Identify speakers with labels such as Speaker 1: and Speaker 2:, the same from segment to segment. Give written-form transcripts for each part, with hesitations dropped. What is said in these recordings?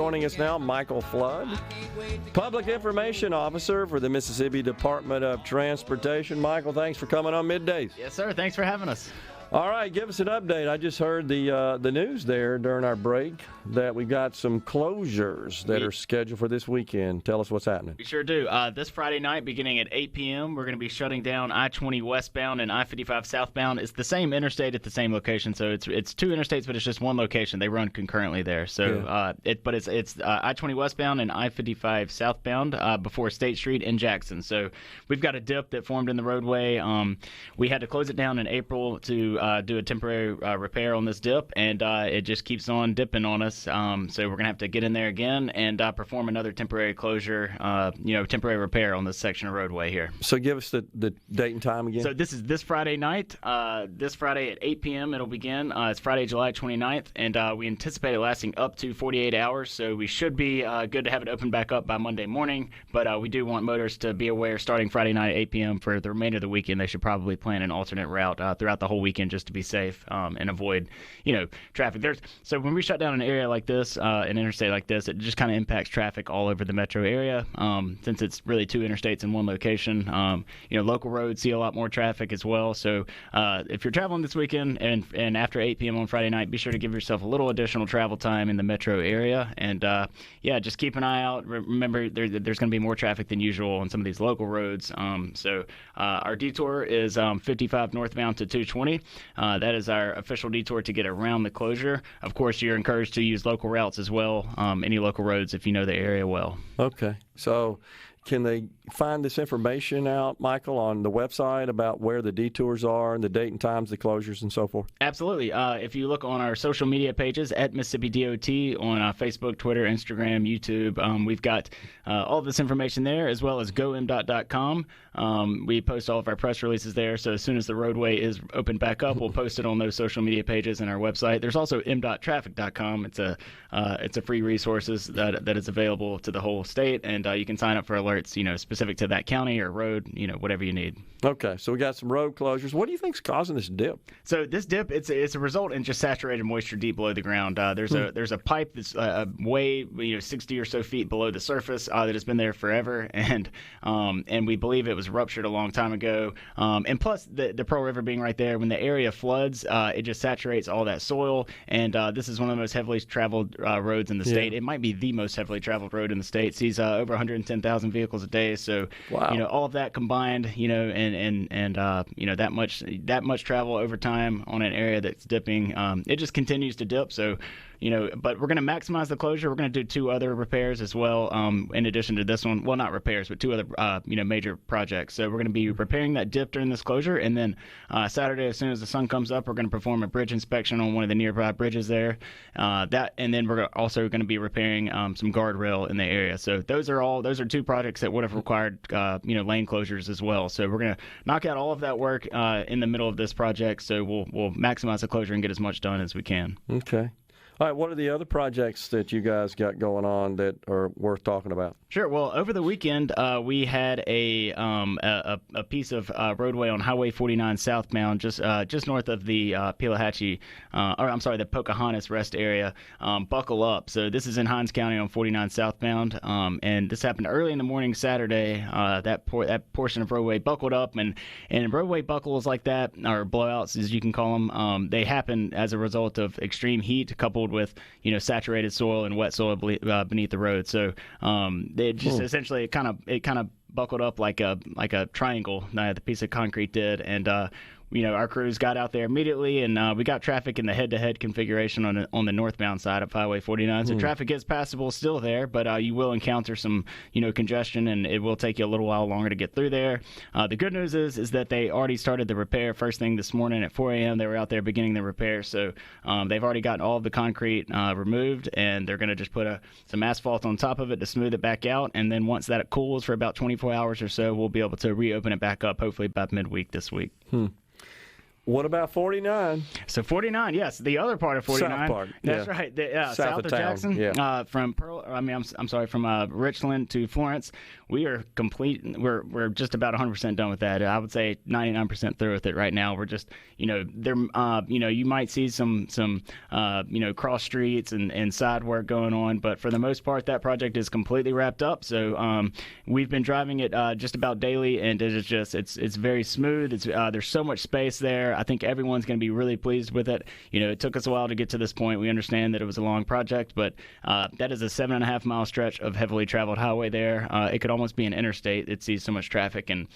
Speaker 1: Joining us now, Michael Flood, Public Information Officer for the Mississippi Department of Transportation. Michael, thanks for coming on Middays.
Speaker 2: Yes, sir. Thanks for having us.
Speaker 1: All right, give us an update. I just heard the news there during our break that we got some closures that are scheduled for this weekend. Tell us what's happening.
Speaker 2: We sure do. This Friday night, beginning at 8 p.m., we're going to be shutting down I-20 westbound and I-55 southbound. It's the same interstate at the same location, so it's two interstates, but it's just one location. They run concurrently there. So, it's I-20 westbound and I-55 southbound before State Street in Jackson. So we've got a dip that formed in the roadway. We had to close it down in April to do a temporary repair on this dip, and it just keeps on dipping on us. So we're going to have to get in there again and perform another temporary closure, temporary repair on this section of roadway here.
Speaker 1: So give us the date and time again.
Speaker 2: So this is this Friday night. This Friday at 8 p.m. it'll begin. It's Friday, July 29th, and we anticipate it lasting up to 48 hours. So we should be good to have it open back up by Monday morning, but we do want motorists to be aware starting Friday night at 8 p.m. for the remainder of the weekend. They should probably plan an alternate route throughout the whole weekend just to be safe and avoid, traffic. So when we shut down an area like this, an interstate like this, it just kind of impacts traffic all over the metro area. Since it's really two interstates in one location, local roads see a lot more traffic as well. So if you're traveling this weekend and after 8 p.m. on Friday night, be sure to give yourself a little additional travel time in the metro area. And just keep an eye out. Remember, there's going to be more traffic than usual on some of these local roads. So our detour is 55 northbound to 220. That is our official detour to get around the closure. Of course, you're encouraged to use local routes as well, any local roads if you know the area well.
Speaker 1: Okay. So can they find this information out, Michael, on the website about where the detours are and the date and times, the closures, and so forth?
Speaker 2: Absolutely. If you look on our social media pages at Mississippi DOT on Facebook, Twitter, Instagram, YouTube, we've got all this information there, as well as gomdot.com. We post all of our press releases there, so as soon as the roadway is opened back up, we'll post it on those social media pages and our website. There's also mdottraffic.com. It's a free resources that is available to the whole state, and you can sign up for alerts, specific to that county or road, whatever you need.
Speaker 1: Okay, so we got some road closures. What do you think's causing this dip?
Speaker 2: So this dip, it's a result in just saturated moisture deep below the ground. There's a pipe that's way 60 or so feet below the surface that has been there forever, and we believe it was ruptured a long time ago. And plus the Pearl River being right there, when the area floods, it just saturates all that soil. And this is one of the most heavily traveled roads in the state. It might be the most heavily traveled road in the state. It sees over 110,000 vehicles a day. So
Speaker 1: wow.
Speaker 2: All of that combined, and that much travel over time on an area that's dipping, it just continues to dip. So but we're going to maximize the closure. We're going to do two other repairs as well, in addition to this one. Well, not repairs, but two other, major projects. So we're going to be repairing that dip during this closure, and then Saturday, as soon as the sun comes up, we're going to perform a bridge inspection on one of the nearby bridges there. And then we're also going to be repairing some guardrail in the area. So those are two projects that would have required, lane closures as well. So we're going to knock out all of that work in the middle of this project. So we'll maximize the closure and get as much done as we can.
Speaker 1: Okay. All right, what are the other projects that you guys got going on that are worth talking about?
Speaker 2: Sure. Well, over the weekend, we had a piece of roadway on Highway 49 southbound, just north of the the Pocahontas rest area, buckle up. So this is in Hinds County on 49 southbound, and this happened early in the morning Saturday. That portion of roadway buckled up, and roadway buckles like that, or blowouts as you can call them, they happen as a result of extreme heat coupled with saturated soil and wet soil beneath the road. So it just essentially it kind of buckled up like a triangle. The piece of concrete did, and our crews got out there immediately, and we got traffic in the head-to-head configuration on the northbound side of Highway 49. So traffic is passable still there, but you will encounter some congestion, and it will take you a little while longer to get through there. The good news is that they already started the repair first thing this morning at 4 a.m. They were out there beginning the repair, so they've already gotten all of the concrete removed, and they're going to just put some asphalt on top of it to smooth it back out, and then once that cools for about 24 hours or so, we'll be able to reopen it back up, hopefully by midweek this week.
Speaker 1: What about 49?
Speaker 2: So 49, yes, the other part of 49.
Speaker 1: South part,
Speaker 2: That's
Speaker 1: yeah.
Speaker 2: right.
Speaker 1: South
Speaker 2: South
Speaker 1: of
Speaker 2: of
Speaker 1: town,
Speaker 2: Jackson.
Speaker 1: yeah.
Speaker 2: From Pearl. I mean, I'm sorry, from Richland to Florence. We are complete. We're just about 100% done with that. I would say 99% through with it right now. We're just, there. You might see some cross streets and side work going on, but for the most part, that project is completely wrapped up. So we've been driving it just about daily, and it is just it's very smooth. There's so much space there. I think everyone's going to be really pleased with it. It took us a while to get to this point. We understand that it was a long project, but that is a 7.5-mile stretch of heavily traveled highway there. It could almost be an interstate. It sees so much traffic, and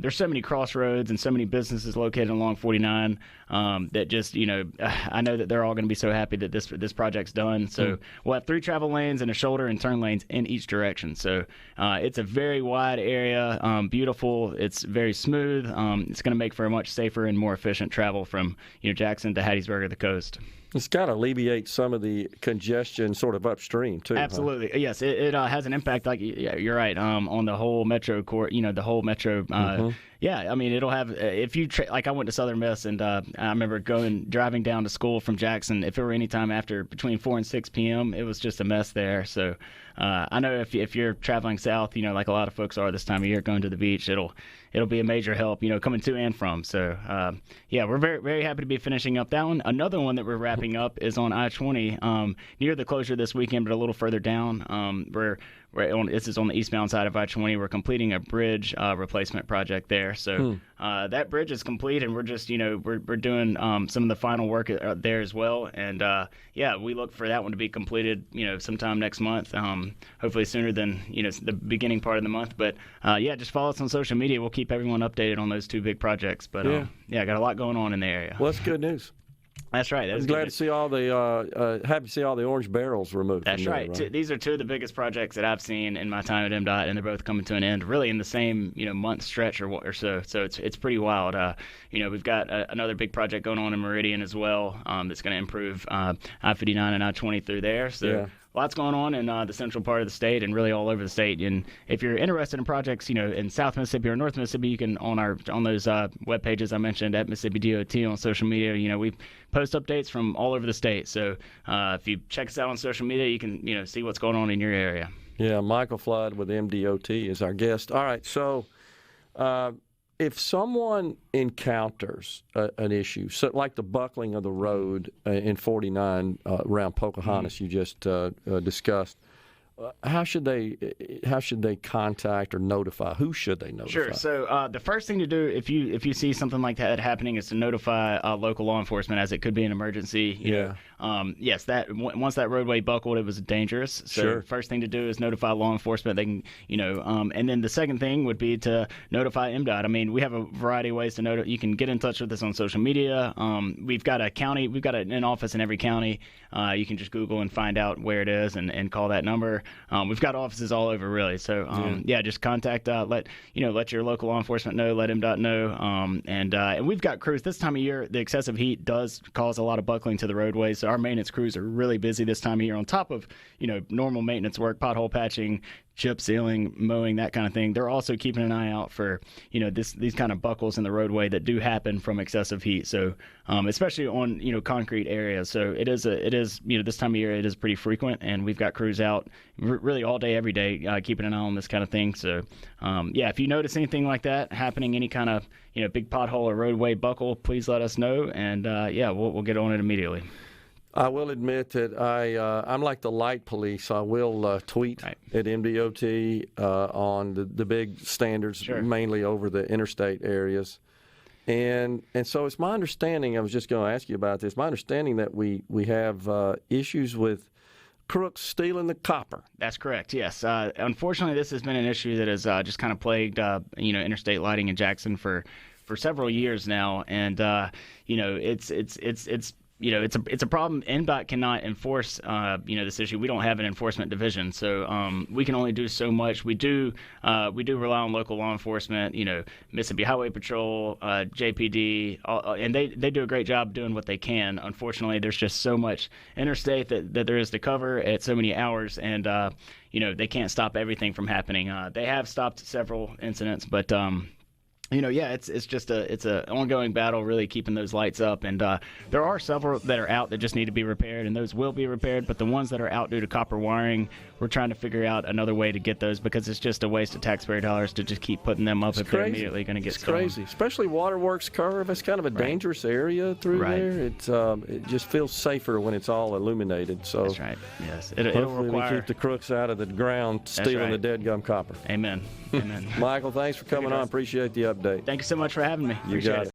Speaker 2: there's so many crossroads and so many businesses located along 49 that just, I know that they're all going to be so happy that this project's done. So we'll have 3 travel lanes and a shoulder and turn lanes in each direction. So it's a very wide area, beautiful. It's very smooth. It's going to make for a much safer and more efficient travel from Jackson to Hattiesburg or the coast.
Speaker 1: It's got to alleviate some of the congestion sort of upstream, too.
Speaker 2: Absolutely. Huh? Yes, it has an impact, like, yeah, you're right, on the whole metro court, the whole metro. Yeah, I mean, it'll have, if you, like, I went to Southern Miss, and I remember driving down to school from Jackson. If it were any time after between 4 and 6 p.m., it was just a mess there. So I know if you're traveling south, like a lot of folks are this time of year, going to the beach, it'll be a major help, coming to and from. So, yeah, we're very, very happy to be finishing up that one. Another one that we're wrapping up is on I-20, near the closure this weekend, but a little further down. This is on the eastbound side of I-20. We're completing a bridge replacement project there. So that bridge is complete, and we're just, we're doing some of the final work there as well. And, yeah, we look for that one to be completed, sometime next month, hopefully sooner than, the beginning part of the month. But, yeah, just follow us on social media. We'll keep everyone updated on those 2 big projects. But, yeah, got a lot going on in the area.
Speaker 1: Well, that's good news.
Speaker 2: That's right.
Speaker 1: I'm glad to see all the happy to see all the orange barrels removed.
Speaker 2: That's right. These are 2 of the biggest projects that I've seen in my time at MDOT, and they're both coming to an end really in the same month stretch or so. So it's pretty wild. We've got another big project going on in Meridian as well. That's going to improve I-59 and I-20 through there. So. Yeah. Lots going on in the central part of the state and really all over the state. And if you're interested in projects, in South Mississippi or North Mississippi, you can on those web pages I mentioned at Mississippi DOT on social media. We post updates from all over the state. So if you check us out on social media, you can see what's going on in your area.
Speaker 1: Yeah, Michael Flood with MDOT is our guest. All right, so if someone encounters an issue, so like the buckling of the road in 49 around Pocahontas you just discussed, how should they contact or notify? Who should they notify?
Speaker 2: Sure. So the first thing to do if you see something like that happening is to notify local law enforcement, as it could be an emergency. Yes, that once that roadway buckled, it was dangerous. So
Speaker 1: sure.
Speaker 2: First thing to do is notify law enforcement. They can, and then the second thing would be to notify MDOT. I mean, we have a variety of ways to notify. You can get in touch with us on social media. We've got an office in every county. You can just Google and find out where it is and call that number. We've got offices all over, really. So, just contact, let your local law enforcement know, let MDOT know. And we've got crews this time of year. The excessive heat does cause a lot of buckling to the roadways. So our maintenance crews are really busy this time of year on top of, normal maintenance work, pothole patching, chip sealing, mowing, that kind of thing. They're also keeping an eye out for, these kind of buckles in the roadway that do happen from excessive heat. So, especially on, concrete areas. So it is, this time of year, it is pretty frequent, and we've got crews out really all day, every day, keeping an eye on this kind of thing. So, if you notice anything like that happening, any kind of, big pothole or roadway buckle, please let us know. And, we'll get on it immediately.
Speaker 1: I will admit that I'm like the light police. I will tweet at MDOT on the big standards, sure, mainly over the interstate areas. And so it's my understanding, I was just going to ask you about this, my understanding that we have issues with crooks stealing the copper. That's
Speaker 2: correct, yes. Unfortunately, this has been an issue that has just kind of plagued interstate lighting in Jackson for several years now. And, it's a problem. NDOT cannot enforce, this issue. We don't have an enforcement division, so we can only do so much. We do rely on local law enforcement, Mississippi Highway Patrol, JPD, and they do a great job doing what they can. Unfortunately, there's just so much interstate that there is to cover at so many hours, and they can't stop everything from happening. They have stopped several incidents, but It's just it's a ongoing battle, really keeping those lights up. And there are several that are out that just need to be repaired, and those will be repaired. But the ones that are out due to copper wiring, we're trying to figure out another way to get those, because it's just a waste of taxpayer dollars to just keep putting them up if they're immediately going to get stolen.
Speaker 1: It's crazy, especially Waterworks Curve. It's kind of a dangerous area through there. It just feels safer when it's all illuminated. So
Speaker 2: that's right. Yes, it'll require.
Speaker 1: We keep the crooks out of the ground stealing the dead gum copper.
Speaker 2: Amen. Amen.
Speaker 1: Michael, thanks for coming on. Appreciate the update.
Speaker 2: Thank you so much for having me.
Speaker 1: You got it.